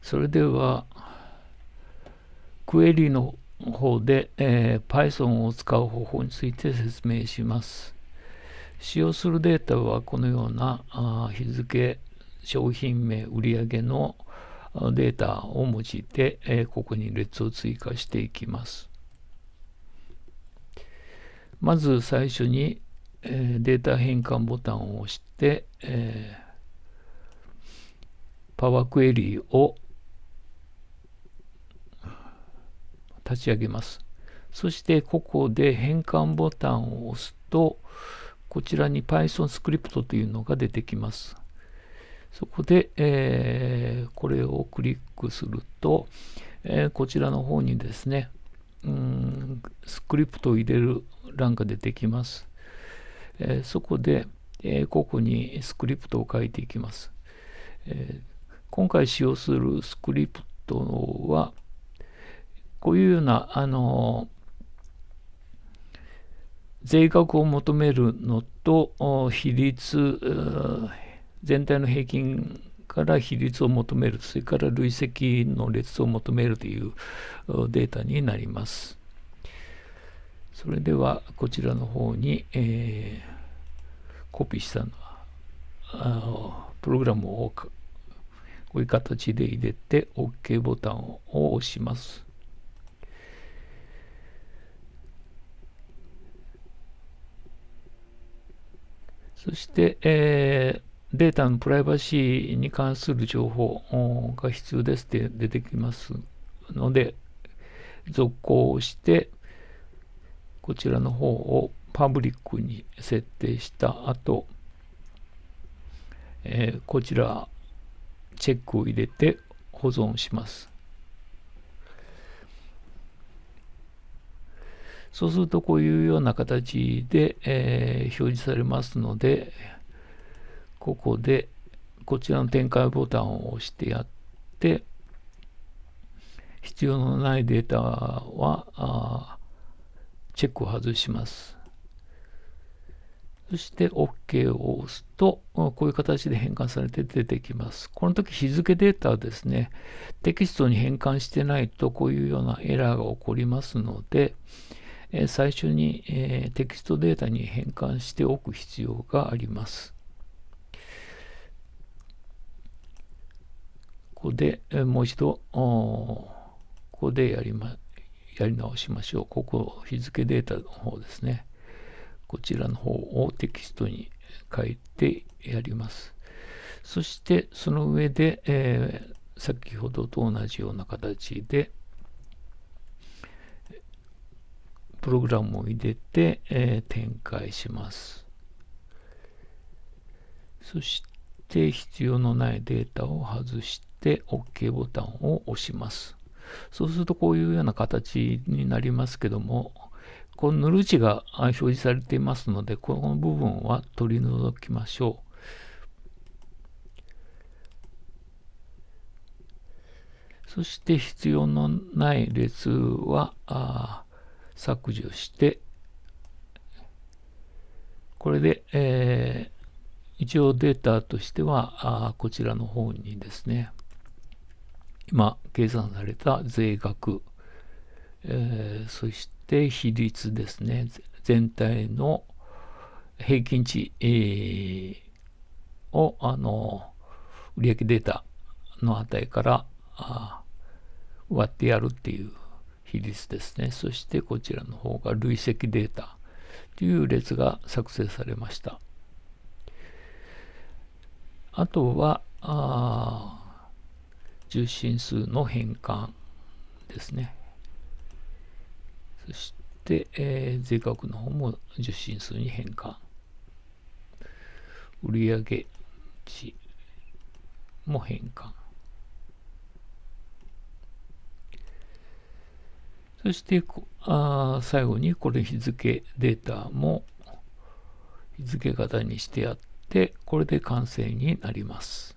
それでは、クエリの方で、Python を使う方法について説明します。使用するデータはこのような日付、商品名、売上のデータを用いて、ここに列を追加していきます。まず最初に、データ変換ボタンを押して、パワークエリを立ち上げます。そしてここで変換ボタンを押すと、こちらに Python スクリプトというのが出てきます。そこで、これをクリックすると、こちらの方にですね、スクリプトを入れる欄が出てきます。そこで、ここにスクリプトを書いていきます。今回使用するスクリプトは、こういうような、税額を求めるのと、比率、全体の平均から比率を求める、それから累積の列を求めるというデータになります。それでは、こちらの方に、コピーしたのは、プログラムをこういう形で入れて OK ボタンを押します。そして、データのプライバシーに関する情報が必要ですって出てきますので、続行をして、こちらの方をパブリックに設定した後、こちらチェックを入れて保存します。そうするとこういうような形で、表示されますので、ここでこちらの展開ボタンを押してやって、必要のないデータはチェックを外します。そして OK を押すと、こういう形で変換されて出てきます。この時日付データはですね、テキストに変換してないとこういうようなエラーが起こりますので、最初に、テキストデータに変換しておく必要があります。ここで、もう一度、ここでやり直しましょう。ここ、日付データの方ですね。こちらの方をテキストに書いてやります。そして、その上で、先ほどと同じような形で、プログラムを入れて、展開します。そして必要のないデータを外して OK ボタンを押します。そうするとこういうような形になりますけども、このヌル値が表示されていますので、この部分は取り除きましょう。そして必要のない列は削除して、これで、一応データとしてはこちらの方にですね、今計算された税額、そして比率ですね、全体の平均値、を売上データの値から割ってやるっていう比率ですね。そしてこちらの方が累積データという列が作成されました。あとは受信数の変換ですね。そして、税額の方も受信数に変換。売上値も変換。そして最後にこれ日付データも日付型にしてやって、これで完成になります。